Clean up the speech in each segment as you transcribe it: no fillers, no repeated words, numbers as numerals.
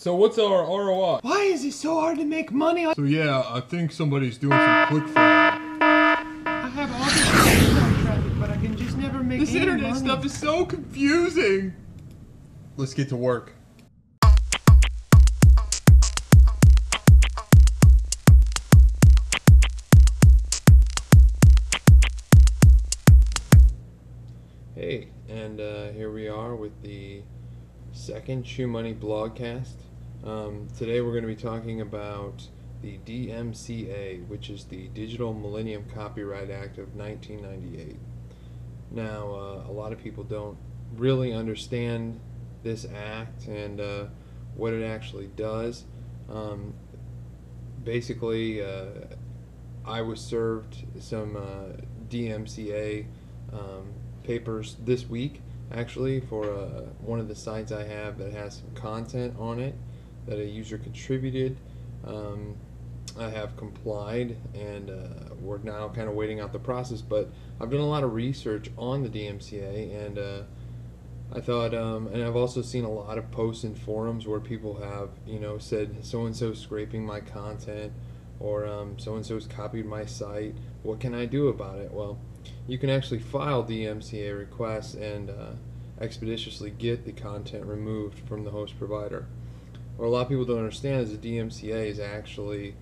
So what's our ROI? Why is it so hard to make money on... So yeah, I think somebody's doing some click fraud. I have all this internet traffic, but I can just never make This any internet money. stuff is so confusing. Let's get to work. Hey, and here we are with the second Shoemoney blogcast. Today we're going to be talking about the DMCA, which is the Digital Millennium Copyright Act of 1998. Now, a lot of people don't really understand this act and what it actually does. Basically, I was served some DMCA papers this week, actually, for one of the sites I have that has some content on it that a user contributed. I have complied, and we're now kind of waiting out the process, but I've done a lot of research on the DMCA, and I thought, and I've also seen a lot of posts in forums where people have, said so-and-so scraping my content, or so-and-so's copied my site. What can I do about it? Well, you can actually file DMCA requests and expeditiously get the content removed from the host provider. What a lot of people don't understand is the DMCA is actually,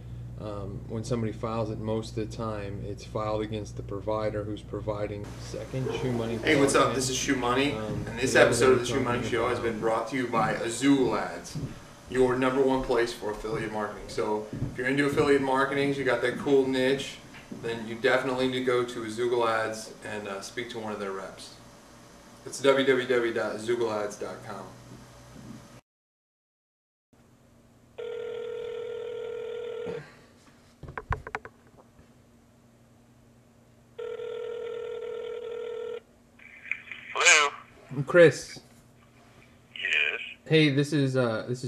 when somebody files it, most of the time it's filed against the provider who's providing second Shoemoney. Hey, what's up? This is Shoemoney, and this episode of the Shoemoney Show has been brought to you by Azul Ads, your #1 place for affiliate marketing. So if you're into affiliate marketing, you got that cool niche, then you definitely need to go to Azul Ads and speak to one of their reps. It's www.azulads.com. Hello. Chris. Yes. Hey, this is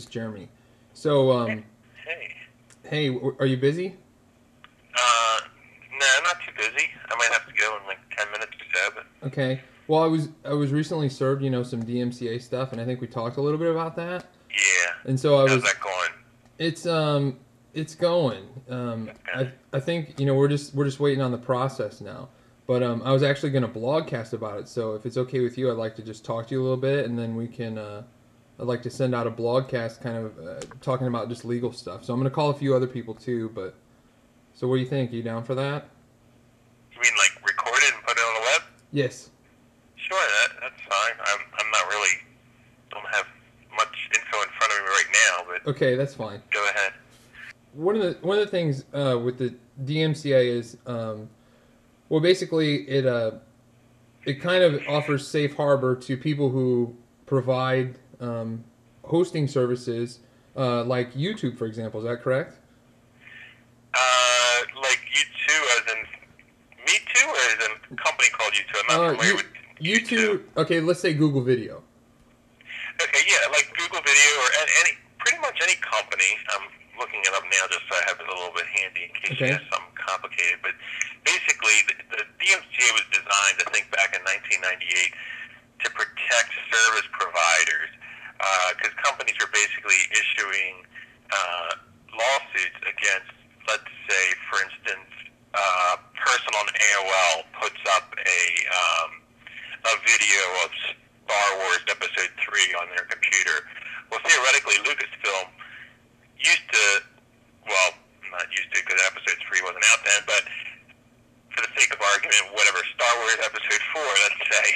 Jeremy. So hey, are you busy? No, I'm not too busy. I might have to go in like 10 minutes or so, but... Okay. Well, I was recently served, some DMCA stuff, and I think we talked a little bit about that. Yeah. And so How's that going? It's going. Okay. I think we're just waiting on the process now. But I was actually going to blogcast about it. So if it's okay with you, I'd like to just talk to you a little bit, and then we can. I'd like to send out a blogcast, kind of talking about just legal stuff. So I'm going to call a few other people too. But so what do you think? Are you down for that? You mean like record it and put it on the web? Yes. Sure, that's fine. I'm not really... don't have much info in front of me right now, but... Okay, that's fine. Go ahead. One of the things with the DMCA is, well, basically it kind of offers safe harbor to people who provide hosting services like YouTube, for example. Is that correct? Like U2 as in Me Too, or as in a company called U2? I'm not familiar with YouTube. Okay, let's say Google Video. Okay, yeah, like Google Video or pretty much any company. I'm looking it up now just so I have it a little bit handy in case you have something complicated. But basically, the DMCA was designed, I think, back in 1998 to protect service providers because companies are basically issuing lawsuits against, let's say, for instance, a person on AOL puts up a video of Star Wars Episode 3 on their computer. Well, theoretically, Lucasfilm used to, well, not used to because Episode 3 wasn't out then, but for the sake of argument, whatever, Star Wars Episode 4, let's say,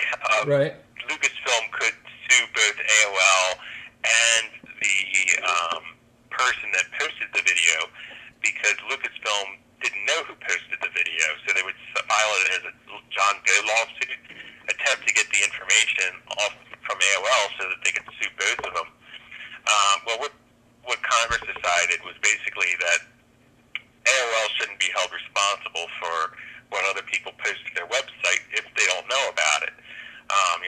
Right. Lucasfilm could sue both AOL and the person that posted the video because Lucasfilm didn't know who posted the video, so they would file it as a John Doe lawsuit, attempt to get the information off from AOL so that they could sue both of them. Well, what Congress decided was basically that AOL shouldn't be held responsible for what other people post to their website if they don't know about it.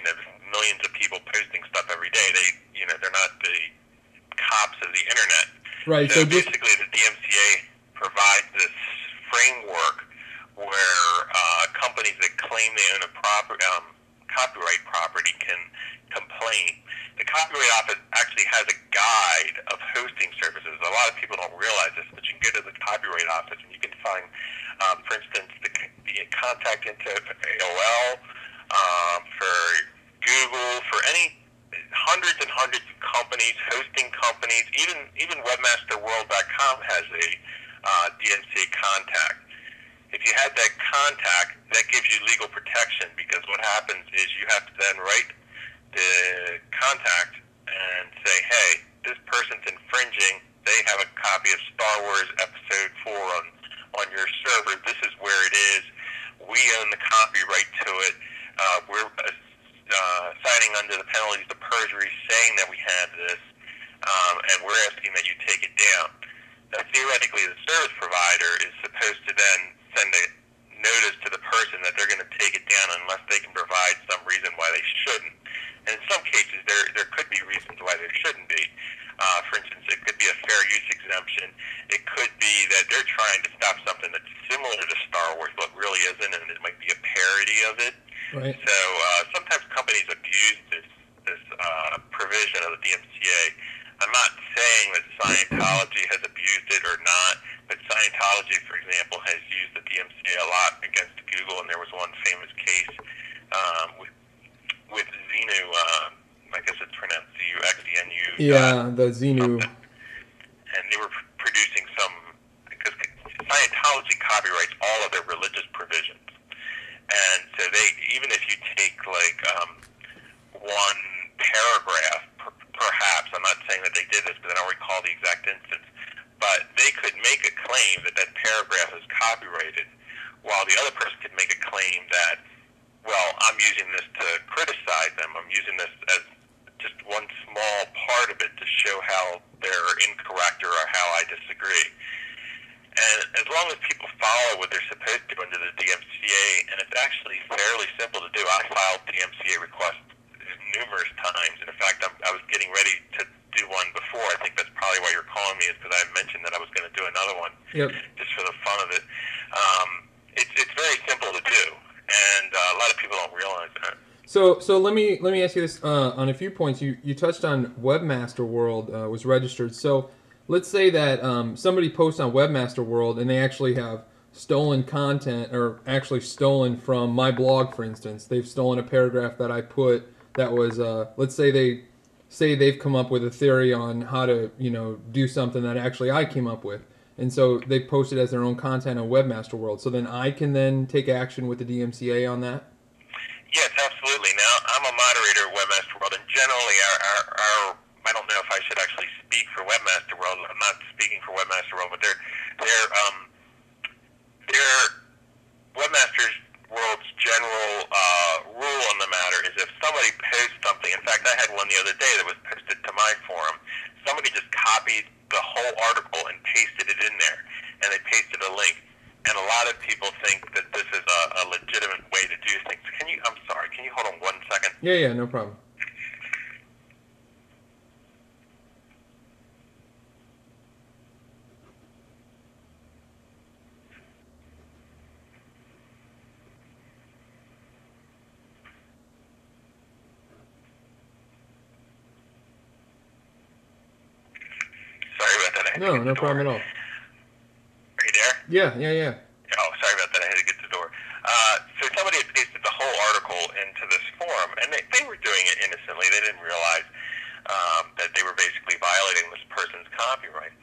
There's millions of people posting stuff every day. They're not the cops of the internet. Right. So basically, the DMCA provides this framework where companies that claim they own a copyright property can complain. The Copyright Office actually has a guide side of hosting services. A lot of people don't realize this, but you can go to the Copyright Office and you can find, for instance, the contact info for AOL, for Google, for any hundreds and hundreds of companies, hosting companies, even webmasterworld.com has a DMCA contact. If you had that contact, that gives you legal protection, because what happens is you have to then write the contact and say, hey, this person's infringing. They have a copy of Star Wars Episode 4 on your server. This is where it is. We own the copyright to it. We're signing under the penalties of perjury saying that we had this, and we're asking that you take it down. Now, theoretically, the service provider is supposed to then send a notice to the person that they're going to take it down unless they can provide some reason why they shouldn't. And in some cases, there could be reasons why there shouldn't be. For instance, it could be a fair use exemption. It could be that they're trying to stop something that's similar to Star Wars, but really isn't, and it might be a parody of it. Right. So sometimes companies abuse this provision of the DMCA. I'm not saying that Scientology has abused it or not, but Scientology, for example, has used the DMCA a lot against Google, and there was one famous case with Xenu, I guess it's pronounced Z-U-X-E-N-U. Yeah, the Xenu. And they were producing some, because Scientology copyrights all of their religious provisions. And so they, even if you take like one paragraph, perhaps, I'm not saying that they did this, but I don't recall the exact instance, but they could make a claim that that paragraph is copyrighted, while the other person could make a claim that, well, I'm using this to criticize them. I'm using this as just one small part of it to show how they're incorrect or how I disagree. And as long as people follow what they're supposed to under the DMCA, and it's actually fairly simple to do. I filed DMCA requests numerous times. And in fact, I was getting ready to do one before. I think that's probably why you're calling me, is because I mentioned that I was going to do another one. Yep. Just for the fun of it. It's very simple to do, and a lot of people don't realize that. So let me ask you this on a few points. You touched on Webmaster World was registered. So let's say that somebody posts on Webmaster World and they actually have stolen content, or actually stolen from my blog, for instance. They've stolen a paragraph that I put that was, let's say they've come up with a theory on how to, do something that actually I came up with. And so they post it as their own content on Webmaster World. So then I can then take action with the DMCA on that? Yes, absolutely. Now, I'm a moderator at Webmaster World, and generally our I don't know if I should actually speak for Webmaster World. I'm not speaking for Webmaster World, but their Webmaster World's general rule on the matter is if somebody posts something, in fact, I had one the other day that was posted to my forum, somebody just copied the whole article and pasted it in there, and they pasted a link. And a lot of people think that this is a legitimate way to do things. I'm sorry, can you hold on 1 second? Yeah, no problem. Sorry about that. No problem at all. Are you there? Yeah. Oh, sorry about that. I had to get to the door. So somebody had pasted the whole article into this forum, and they were doing it innocently. They didn't realize that they were basically violating this person's copyright.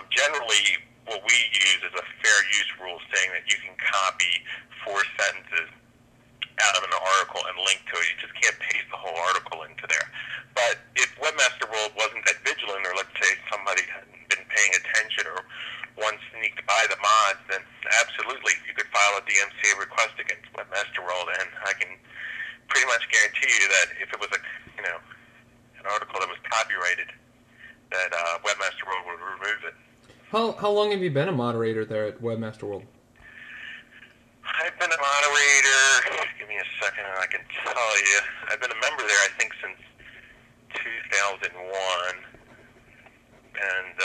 Generally, what we use is a fair use rule saying that you can copy 4 sentences out of an article and link to it. You just can't paste the whole article into there. But if Webmaster World wasn't that vigilant, or let's say somebody hadn't been paying attention, or one sneaked by the mods, then absolutely you could file a DMCA request against Webmaster World, and I can pretty much guarantee you that if it was an article that was copyrighted, that Webmaster World would remove it. How long have you been a moderator there at Webmaster World? I've been a moderator, give me a second and I can tell you. I've been a member there, I think, since 2001, and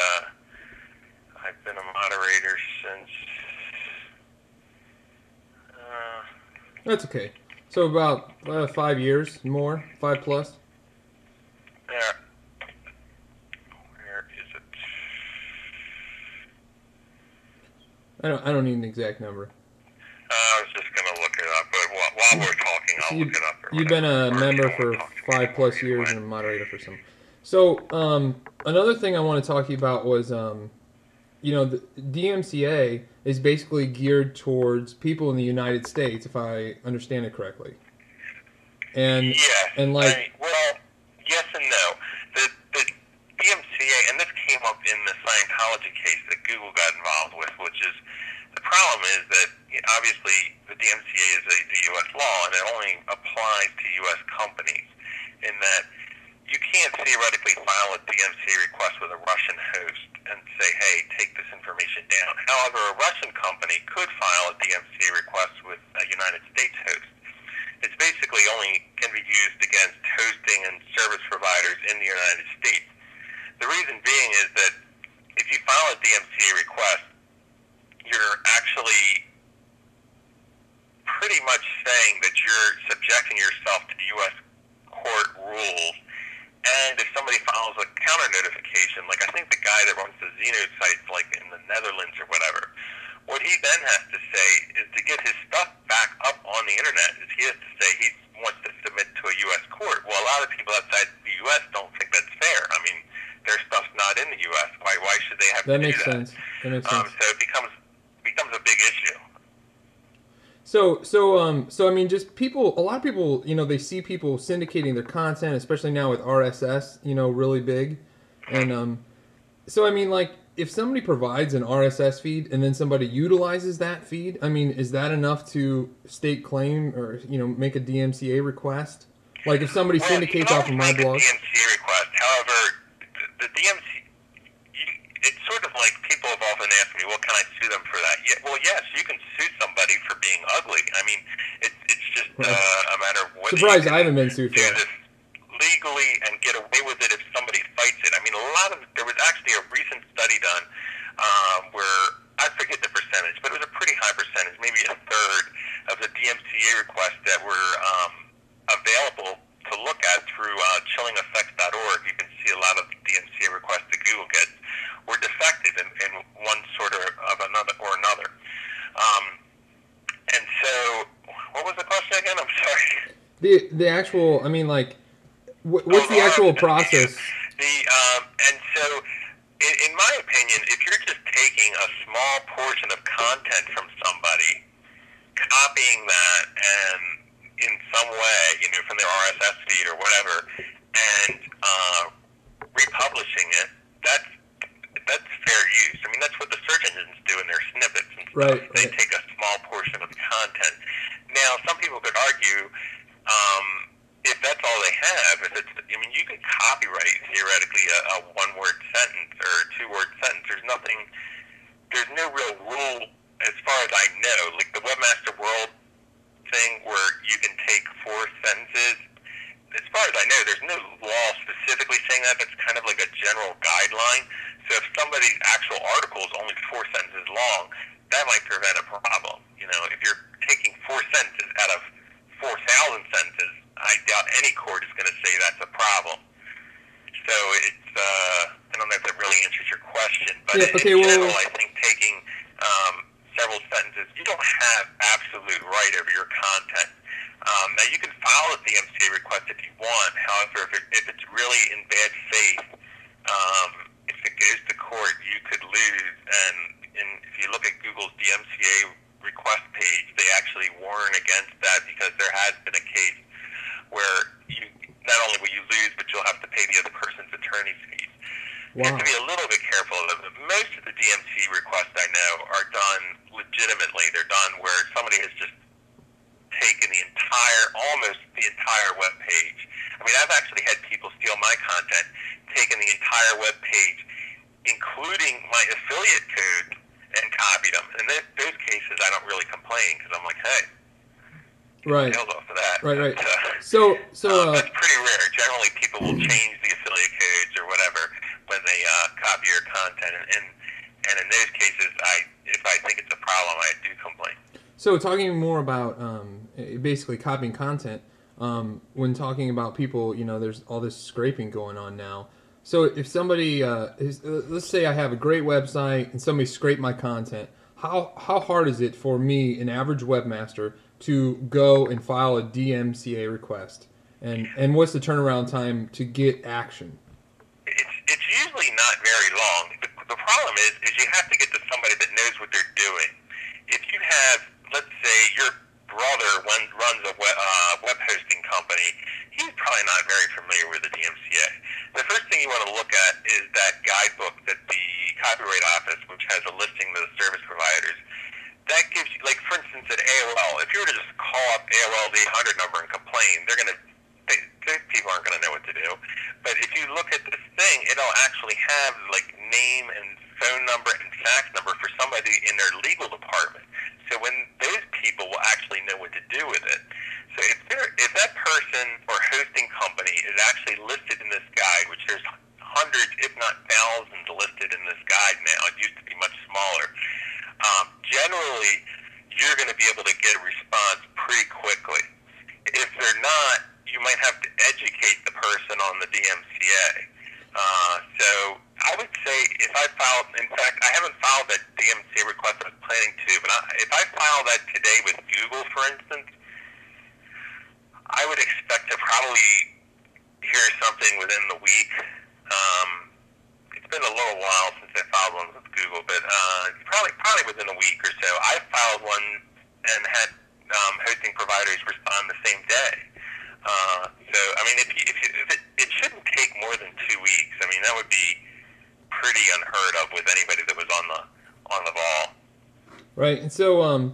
I've been a moderator since... That's okay. So about 5 years, more? 5 plus? Yeah. I don't need an exact number. I was just going to look it up, but while we're talking, I'll look it up. You've been a member for 5+ years and a moderator for some. So another thing I want to talk to you about was, the DMCA is basically geared towards people in the United States, if I understand it correctly. And yes, well, yes and no. The DMCA, and this came up in the Scientology case that Google got involved with, which is the problem is that obviously the DMCA is a U.S. law, and it only applies to U.S. companies. In that you can't theoretically file a DMCA request with a Russian host and say, "Hey, take this information down." However, a Russian company could file a DMCA request with a United States host. It's basically only can be used against hosting and service providers in the United States. The reason being is that if you file a DMCA request, you're actually pretty much saying that you're subjecting yourself to the U.S. court rules. And if somebody files a counter notification, like I think the guy that runs the Zeno sites, like in the Netherlands or whatever, what he then has to say is to get his stuff back up on the internet is he has to say he wants to submit to a U.S. court. Well, a lot of people outside the U.S. don't think that's fair. I mean, their stuff's not in the U.S. Why should they have to do that? That makes sense. So it becomes a big issue. So I mean, just people. A lot of people, they see people syndicating their content, especially now with RSS, really big, and so I mean, like, if somebody provides an RSS feed and then somebody utilizes that feed, I mean, is that enough to state claim or make a DMCA request? Like if somebody syndicates off of my blog. DMCA request. However, the DMCA, it's sort of like people have often asked me, well, can I sue them for that? Yeah, well, yes, you can sue somebody for being ugly. I mean, it's just a matter of whether surprised I haven't been sued for that. This legally and get away with it if somebody fights it. I mean, there was actually a recent study done where, I forget the percentage, but it was a pretty high percentage, maybe a third of the DMCA requests that were available to look at through chillingeffects.org. You can see a lot of the DMCA requests that Google gets were defective in one sort of another or another. And so, what was the question again? I'm sorry. The actual, I mean, like, what's the actual process? And so, in my opinion, if you're just taking a small portion of content from somebody, copying that and in some way, from their RSS feed or whatever, and republishing it, that's fair use. I mean, that's what the search engines do in their snippets and stuff. Right. They take a small portion of the content. Now, some people could argue, if that's all they have, you could copyright theoretically a one-word sentence or a two-word sentence. There's no real rule as far as I know. Like the Webmaster World thing where you can take 4 sentences. As far as I know, there's no law specifically saying that. That's kind of like a general guideline. So if somebody's actual article is only 4 sentences long, that might prevent a problem. If you're taking 4 sentences out of 4,000 sentences, I doubt any court is going to say that's a problem. So it's, I don't know if that really answers your question, but in general, I think taking several sentences, you don't have absolute right over your content. Now, you can file a DMCA request if you want. However, if it's really in bad faith, if it goes to court, you could lose. And if you look at Google's DMCA request page, they actually warn against that because there has been a case where not only will you lose, but you'll have to pay the other person's attorney's fees. Wow. You have to be a little bit careful of it. Most of the DMCA requests I know are done legitimately. They're done where somebody has just taken almost the entire web page. I mean, I've actually had people steal my content, taken the entire web page, including my affiliate code, and copied them. And in those cases, I don't really complain because I'm like, hey, right. Off of that. Right. But, so that's pretty rare. Generally, people will change the affiliate codes or whatever when they copy your content. And in those cases, if I think it's a problem, I do complain. So talking more about basically copying content, when talking about people, there's all this scraping going on now. So if somebody, let's say I have a great website and somebody scraped my content, how hard is it for me, an average webmaster, to go and file a DMCA request? And what's the turnaround time to get action? It's usually not very long. The problem is you have to get to somebody that knows what they're doing. If you have, let's say, your brother runs a web hosting company, he's probably not very familiar with the DMCA. The first thing you want to look at is that guidebook that the Copyright Office, which has a listing of the service providers, that gives you, like, for instance, at AOL, if you were to just call up AOL the 800 number and complain, those people aren't going to know what to do. But if you look at this thing, it'll actually have, like, name and phone number and fax number for somebody in their legal department. So when those people will actually know what to do with it. So if that person or hosting company is actually listed in this guide, which there's hundreds, if not thousands, listed in this guide now. It used to be much smaller. Generally, you're going to be able to get a response pretty quickly. If they're not, you might have to educate the person on the DMCA. So I would say if I filed, in fact, I haven't filed that DMCA request I was planning to, but if I file that today with Google, for instance, I would expect to probably hear something within the week. It's been a little while since I filed one with Google, but probably within a week or so. I filed one and had hosting providers respond the same day. So I mean, it shouldn't take more than 2 weeks. I mean, that would be pretty unheard of with anybody that was on the ball. Right, and so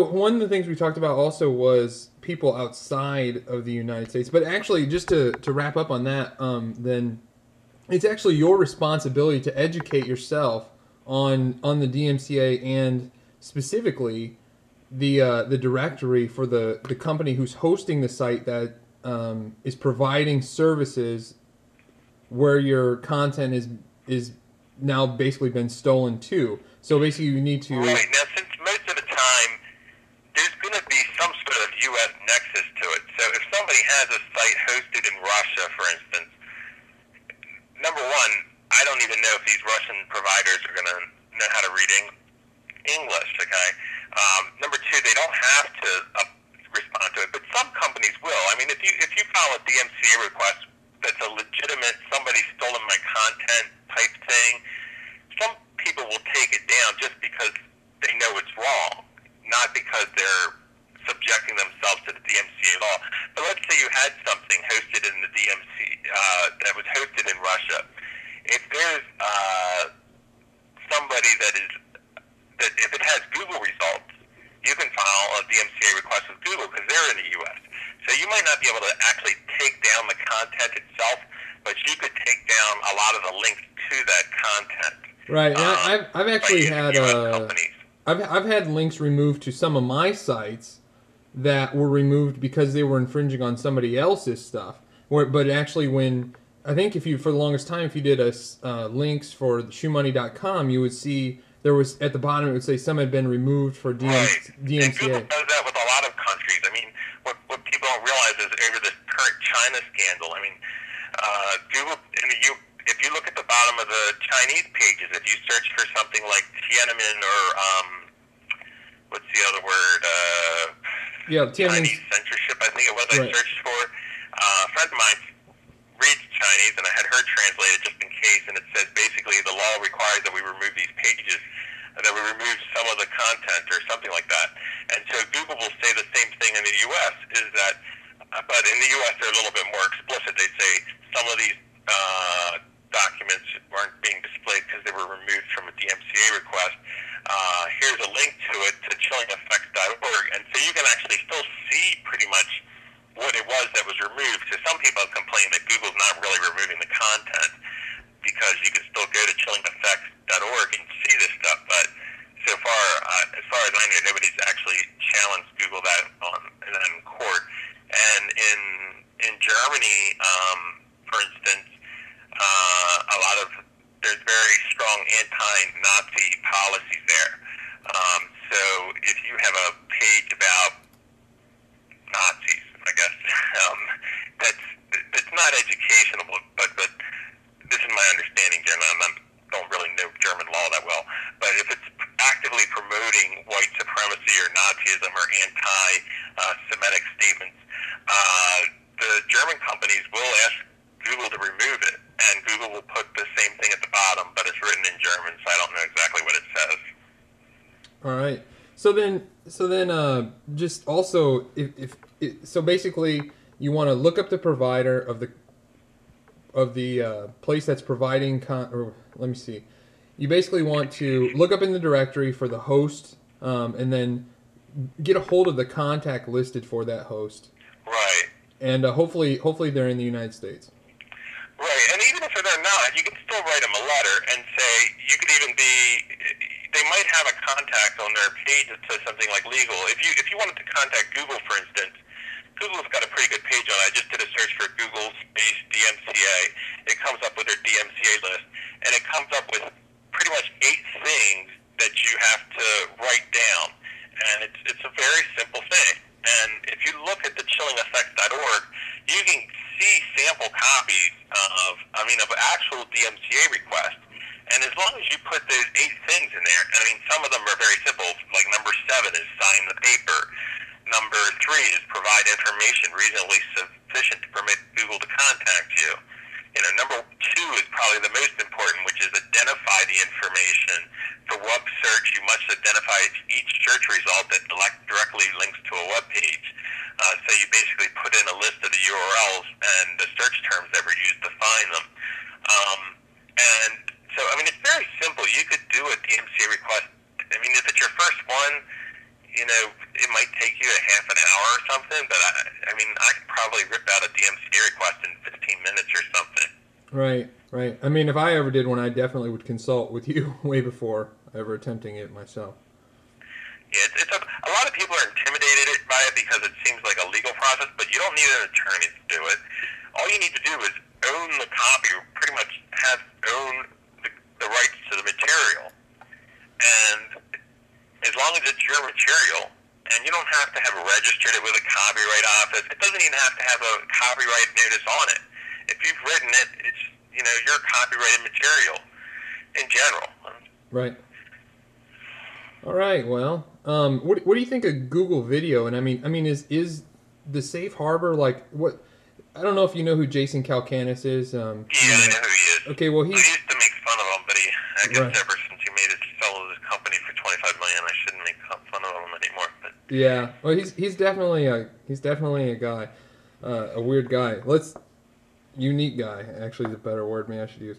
one of the things we talked about also was people outside of the United States. But actually, just to wrap up on that, then it's actually your responsibility to educate yourself on the DMCA and specifically the directory for the company who's hosting the site that is providing services where your content is now basically been stolen to. So basically, you need to. Right now, since most of the time there's going to be some sort of U.S. nexus to it. So if somebody has a site hosted in Russia, for instance, number one, I don't even know if these Russian providers are going to know how to read English, okay? Number two, they don't have to respond to it, but some companies will. I mean, if you file a DMCA request that's a legitimate somebody stolen my content type thing, some people will take it down just because they know it's wrong, not because they're subjecting themselves to the DMCA law. But let's say you had something hosted in the that was hosted in Russia. If there's somebody that if it has Google results, you can file a DMCA request with Google because they're in the U.S. So you might not be able to actually take down the content itself, but you could take down a lot of the links to that content. Right. I've actually had I've had links removed to some of my sites that were removed because they were infringing on somebody else's stuff. But actually, when I think for the longest time, if you did links for Shoemoney.com, you would see there was at the bottom it would say some had been removed for DMCA. And Google does that with a lot of countries. I mean, what people don't realize is over this current China scandal. I mean, Google if you look at the bottom of the Chinese pages, if you search for something like Tiananmen or what's the other word? Chinese censorship, I think it was. Right. I searched for. A friend of mine reads Chinese, and I had her translate it just in case. And it says basically the law requires that we remove these pages, and that we remove some of the content or something like that. And so Google will say the same thing in the U.S. Is that, but in the U.S. they're a little bit more explicit. They say some of these documents weren't being displayed because they were removed from a DMCA request. Here's a link to it to chillingeffects.org, and so you can actually still see pretty much what it was that was removed. So some people have complained that Google's not really removing the content because you can still go to chillingeffects.org and see this stuff. But so far, as far as I know, nobody's actually challenged Google in court. And in Germany, for instance, there's very strong anti-Nazi policies there. So if you have a page about Nazis, I guess that's not educational, but this is my understanding, Jim. I don't really know German law that well, but if it's same thing at the bottom, but it's written in German, so I don't know exactly what it says. All right. So then, just also, so basically, you want to look up the provider of the place that's providing or let me see. You basically want to look up in the directory for the host, and then get a hold of the contact listed for that host. Right. And hopefully they're in the United States. Right, and even if they're not, you can still write them a letter and say, you could even be, they might have a contact on their page that says something like legal. If you wanted to contact Google, for instance, Google's got a pretty good page on it. I just did a search for Google space DMCA. It comes up with their DMCA list, and it comes up with pretty much 8 things that you have to write down. And it's a very simple thing. And if you look at the chillingeffects.org, you can see sample copies of actual DMCA requests. And as long as you put those 8 things in there, some of them are very simple. Like number 7 is sign the paper. Number 3 is provide information reasonably sufficient to permit Google to contact you. Number 2 is probably the most important, which is identify the information. For web search, you must identify each search result that directly links to a web page. So you basically put in a list of the URLs and the search terms that were used to find them. And so, it's very simple. You could do a DMCA request. If it's your first one, it might take you a half an hour or something, but I could probably rip out a DMCA request in 15 minutes or something. Right. If I ever did one, I definitely would consult with you way before ever attempting it myself. Yeah, a lot of people are intimidated by it because it seems like a legal process, but you don't need an attorney to do it. All you need to do is own the copy, pretty much own the rights to the material. And as long as it's your material, and you don't have to have registered it with a copyright office, it doesn't even have to have a copyright notice on it. If you've written it, it's your copyrighted material in general. Right. All right. Well, what do you think of Google Video? And is the safe harbor like what? I don't know if you know who Jason Calacanis is. Yeah, I know who he is. Okay. Well, I used to make fun of him, but I guess right. ever since he made it sell his company for $25 million, I shouldn't make fun of him anymore. But yeah. Well, he's definitely a guy, a weird guy. Unique guy, actually, is a better word maybe I should use.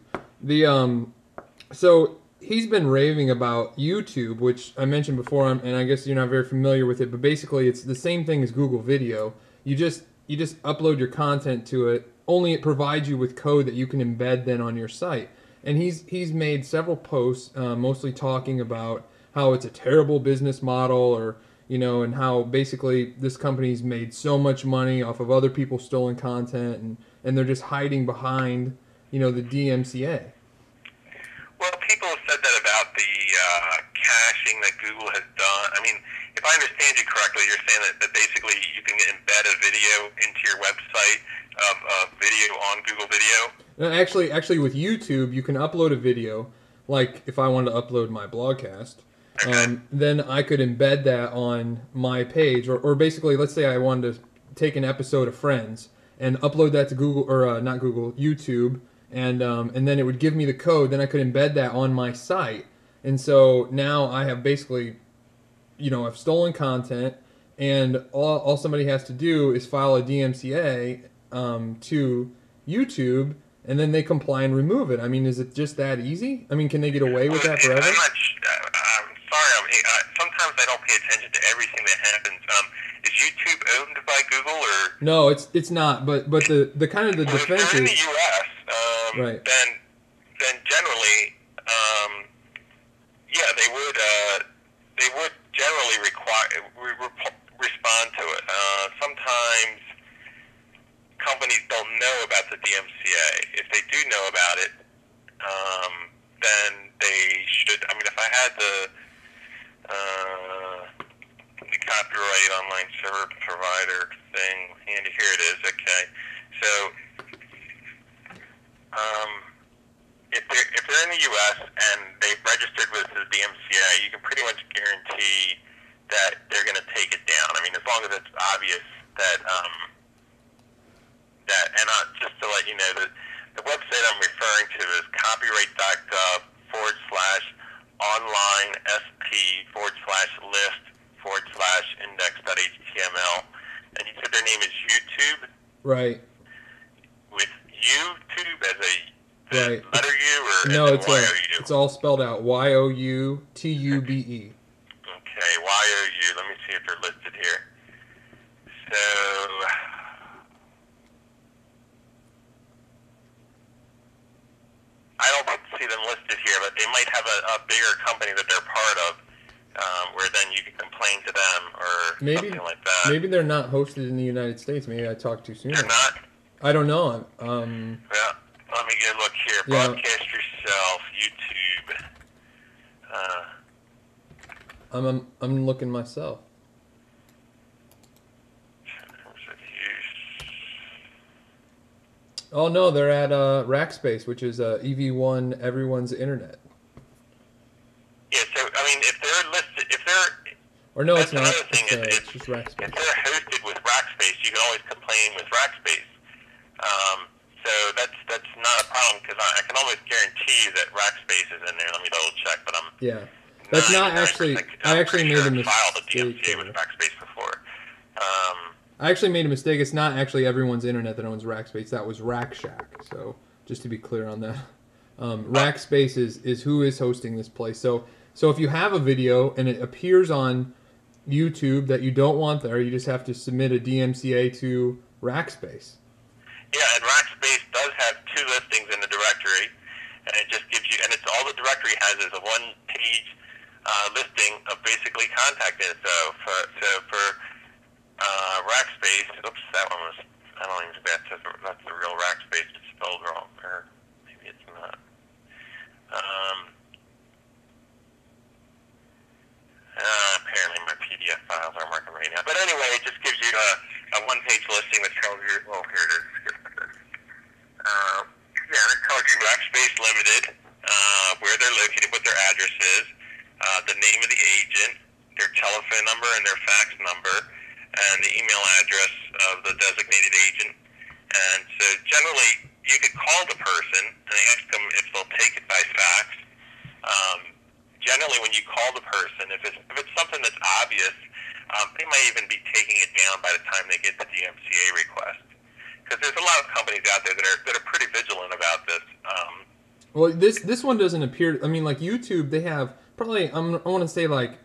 So he's been raving about YouTube, which I mentioned before, and I guess you're not very familiar with it, but basically it's the same thing as Google Video. You just upload your content to it, only it provides you with code that you can embed then on your site. And he's made several posts, mostly talking about how it's a terrible business model, or and how basically this company's made so much money off of other people's stolen content, and they're just hiding behind, the DMCA. Well, people have said that about the caching that Google has done. If I understand you correctly, you're saying that basically you can embed a video into your website of a video on Google Video? No, actually, with YouTube, you can upload a video. Like if I wanted to upload my blogcast, then I could embed that on my page, or basically, let's say I wanted to take an episode of Friends and upload that to Google, or not Google, YouTube, and then it would give me the code. Then I could embed that on my site, and so now I have basically, I've stolen content, and all somebody has to do is file a DMCA to YouTube, and then they comply and remove it. Is it just that easy? Can they get away with that forever? I'm sorry. Sometimes I don't pay attention to everything that happens. Is YouTube owned by Google, or? No, it's not. But the kind of the defense if they're in is the U.S., right. Then generally, they would generally respond to it. Sometimes companies don't know about the DMCA. If they do know about it, then they should. If I had the copyright online server provider thing handy, here it is. Okay, so if they're in the U.S. and they've registered with the DMCA, you can pretty much guarantee that they're going to take it down. As long as it's obvious that and just to let you know, that the website I'm referring to is copyright.gov/online sp/list/index.html. And you said their name is YouTube? Right. With YouTube as a Right. letter U or No, as in it's Y-O-U? it's all spelled out. YOUTUBE. Okay, Y-O-U. Let me see if they're listed here. So, I don't see them listed here, but they might have a bigger company that they're part of, where then you can complain to them or something like that. Maybe they're not hosted in the United States. Maybe I talked too soon. They're not? I don't know. Well, let me get a look here. Yeah. Broadcast yourself, YouTube. I'm looking myself. Terms of use. Oh no, they're at Rackspace, which is EV1 Everyone's Internet. Yeah, so I mean, if they're listed, Or no, that's it's not. another thing. It's just Rackspace. If they're hosted with Rackspace, you can always complain with Rackspace. So that's not a problem because I can almost guarantee you that Rackspace is in there. Let me double check, but I'm Yeah. That's not actually. I actually made a filed a mistake. DMCA with Rackspace before. I actually made a mistake. It's not actually Everyone's Internet that owns Rackspace. That was Rack Shack. So just to be clear on that, Rackspace is who is hosting this place. So if you have a video and it appears on YouTube that you don't want there, you just have to submit a DMCA to Rackspace. Yeah, and Rackspace does have 2 listings in the directory, and it just gives you, and it's all the directory has is a 1-page listing of basically contact info. For Rackspace, oops, that one was, I don't even think that's the real Rackspace. It's spelled wrong, or maybe it's not. Apparently my PDF files aren't working right now. But anyway, it just gives you a 1-page listing that tells you, well, here it is. Yeah, it tells you Rackspace Limited, where they're located, what their address is, the name of the agent, their telephone number and their fax number, and the email address of the designated agent. And so generally, you could call the person and ask them if they'll take it by fax. Generally, when you call the person, if it's something that's obvious, they might even be taking it down by the time they get the DMCA request. Because there's a lot of companies out there that are pretty vigilant about this. Well, this one doesn't appear. I mean, like YouTube, they have probably I want to say like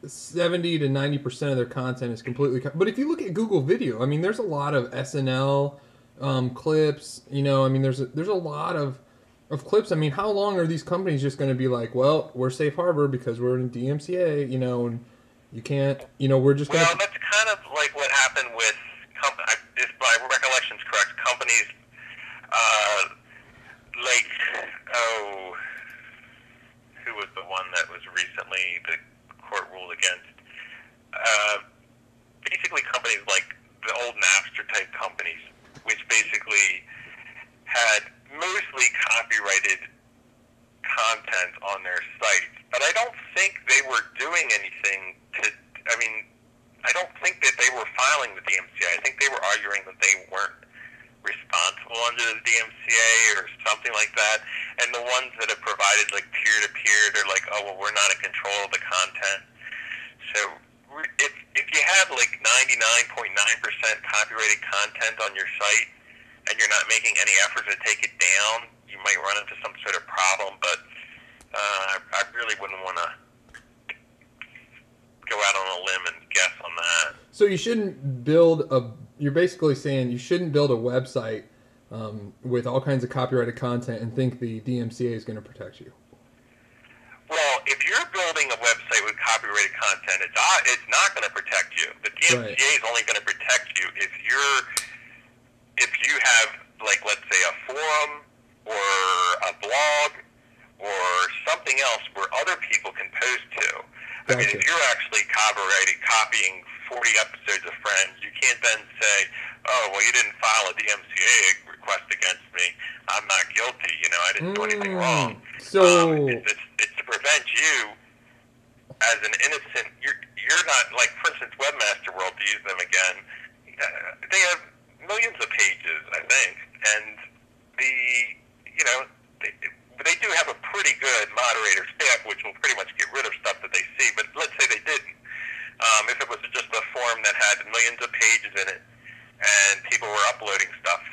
70 to 90% of their content is completely. But if you look at Google Video, I mean, there's a lot of SNL clips. You know, I mean, there's a lot of clips. I mean, how long are these companies just going to be like, well, we're safe harbor because we're in DMCA, you know, and you can't, you know, we're just going to... Well, that's kind of like what happened with, if my recollection's correct, companies who was the one that was recently the court ruled against? Basically companies like the old Napster type companies, which basically had mostly copyrighted content on their sites, but I don't think they were doing anything I don't think that they were filing the DMCA. I think they were arguing that they weren't responsible under the DMCA or something like that. And the ones that have provided like peer-to-peer, they're like, oh, well, we're not in control of the content. So if you have like 99.9% copyrighted content on your site, and you're not making any effort to take it down, you might run into some sort of problem, but I really wouldn't want to go out on a limb and guess on that. So you shouldn't build you're basically saying you shouldn't build a website with all kinds of copyrighted content and think the DMCA is going to protect you. Well, if you're building a website with copyrighted content, it's not going to protect you. The DMCA is only going to protect you if you have, like, let's say a forum or a blog or something else where other people can post to. I mean, if you're actually copying 40 episodes of Friends, you can't then say, oh, well, you didn't file a DMCA request against me. I'm not guilty. You know, I didn't do anything wrong. So it's to prevent you as an innocent. You're not, like, for instance, Webmaster World, to use them again, they have millions of pages, I think, and they do have a pretty good moderator staff, which will pretty much get rid of stuff that they see. But let's say they didn't. If it was just a form that had millions of pages in it and people were uploading stuff,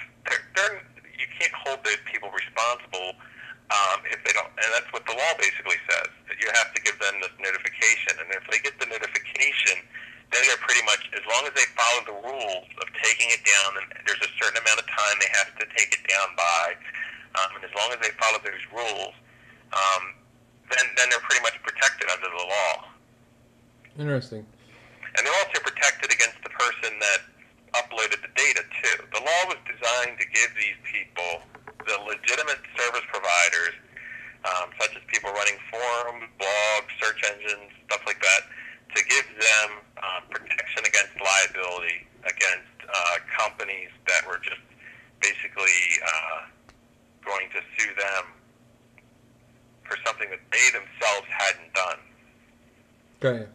you can't hold those people responsible if they don't. And that's what the law basically says, that you have to give them this notification. And if they get the notification, then they're pretty much, as long as they follow the rules of taking it down, and there's a certain amount of time they have to take it down by, and as long as they follow those rules, then they're pretty much protected under the law. Interesting. And they're also protected against the person that uploaded the data, too. The law was designed to give these people, the legitimate service providers, such as people running forums, blogs, search engines, stuff like that, to give them protection against liability against companies that were just basically going to sue them for something that they themselves hadn't done. Okay.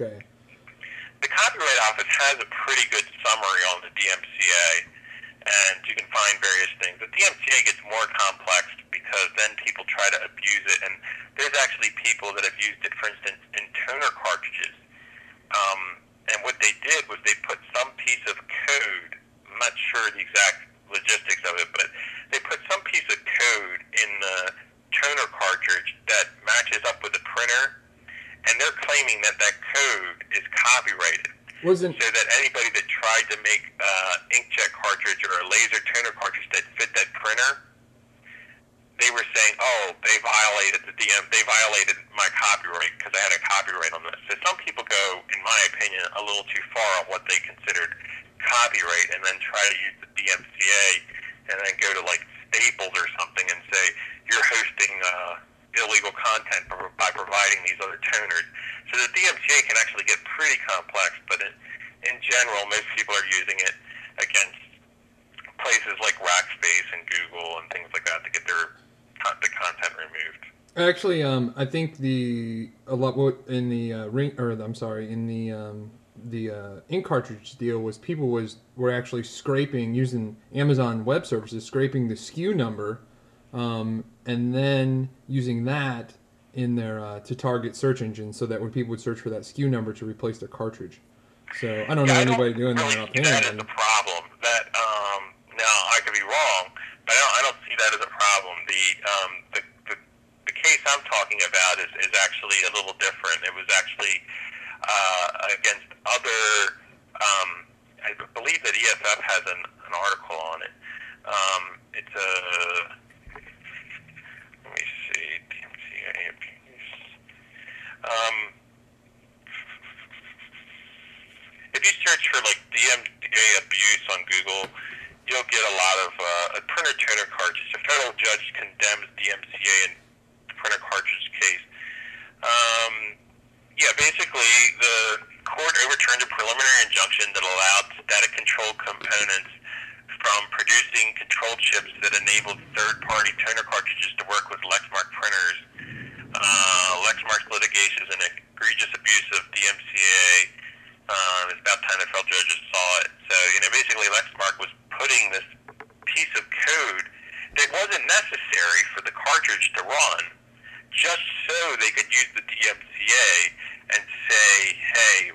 The Copyright Office has a pretty good summary on the DMCA, and you can find various things. The DMCA gets more complex because then people try to abuse it, and there's actually people that have used it, for instance, in toner cartridges. And what they did was they put some piece of code, I'm not sure the exact logistics of it, but they put some piece of code in the toner cartridge that matches up with the printer, and they're claiming that code is copyrighted. So that anybody that tried to make inkjet cartridge or a laser toner cartridge that fit that printer, they were saying, oh, they violated my copyright because I had a copyright on this. So some people go, in my opinion, a little too far on what they considered copyright, and then try to use the DMCA and then go to like Staples or something and say you're hosting illegal content by providing these other toners. So the DMCA can actually get pretty complex, but in general, most people are using it against places like Rackspace and Google and things like that to get the content removed. Actually, I think in the ink cartridge deal was people were actually scraping, using Amazon Web Services, scraping the SKU number, and then using that in their to target search engines, so that when people would search for that SKU number to replace their cartridge. So I don't know anybody doing that offhand. That is the problem. That now I could be wrong, but I don't see that as a problem. The case I'm talking about is actually a little different. It was actually against other. I believe that EFF has an article on it. It's a. Let me see. DMCA abuse. If you search for like DMCA abuse on Google, you'll get a lot of a printer toner cartridge. A federal judge condemns DMCA in printer cartridge case. Basically, the court overturned a preliminary injunction that allowed static control components from producing control chips that enabled third-party toner cartridges to work with Lexmark printers. Lexmark's litigation is an egregious abuse of DMCA. It's about time the federal judges saw it. So, basically Lexmark was putting this piece of code that wasn't necessary for the cartridge to run, just so they could use the DMCA and say, hey,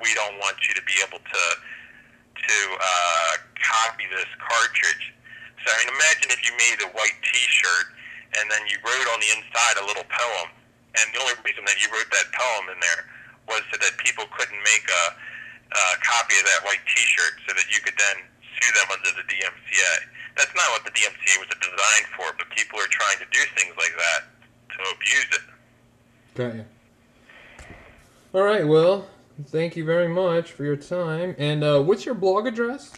we don't want you to be able to copy this cartridge. So, imagine if you made a white T-shirt and then you wrote on the inside a little poem, and the only reason that you wrote that poem in there was so that people couldn't make a copy of that white T-shirt, so that you could then sue them under the DMCA. That's not what the DMCA was designed for, but people are trying to do things like that to abuse it. Got you. All right, well, thank you very much for your time. And what's your blog address?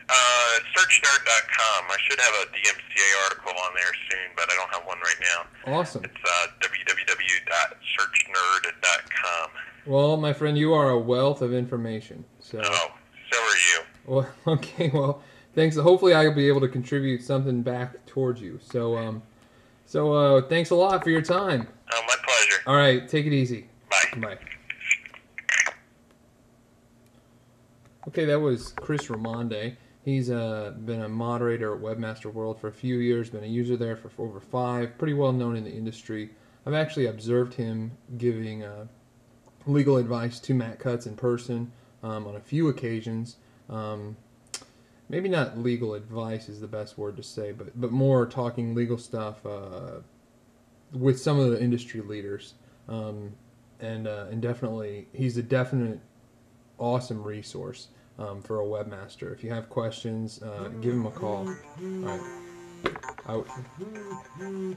SearchNerd.com. I should have a DMCA article on there soon, but I don't have one right now. Awesome. It's www.searchnerd.com. Well, my friend, you are a wealth of information. So are you. Well, okay. Well, thanks. Hopefully, I'll be able to contribute something back towards you. So thanks a lot for your time. My pleasure. All right. Take it easy. Bye. Bye. Okay, that was Chris Raimondi. He's been a moderator at Webmaster World for a few years, been a user there for over 5, pretty well known in the industry. I've actually observed him giving legal advice to Matt Cutts in person on a few occasions. Maybe not legal advice is the best word to say, but more talking legal stuff with some of the industry leaders. And definitely, he's a definite awesome resource for a webmaster. If you have questions, give him a call. All right. Out.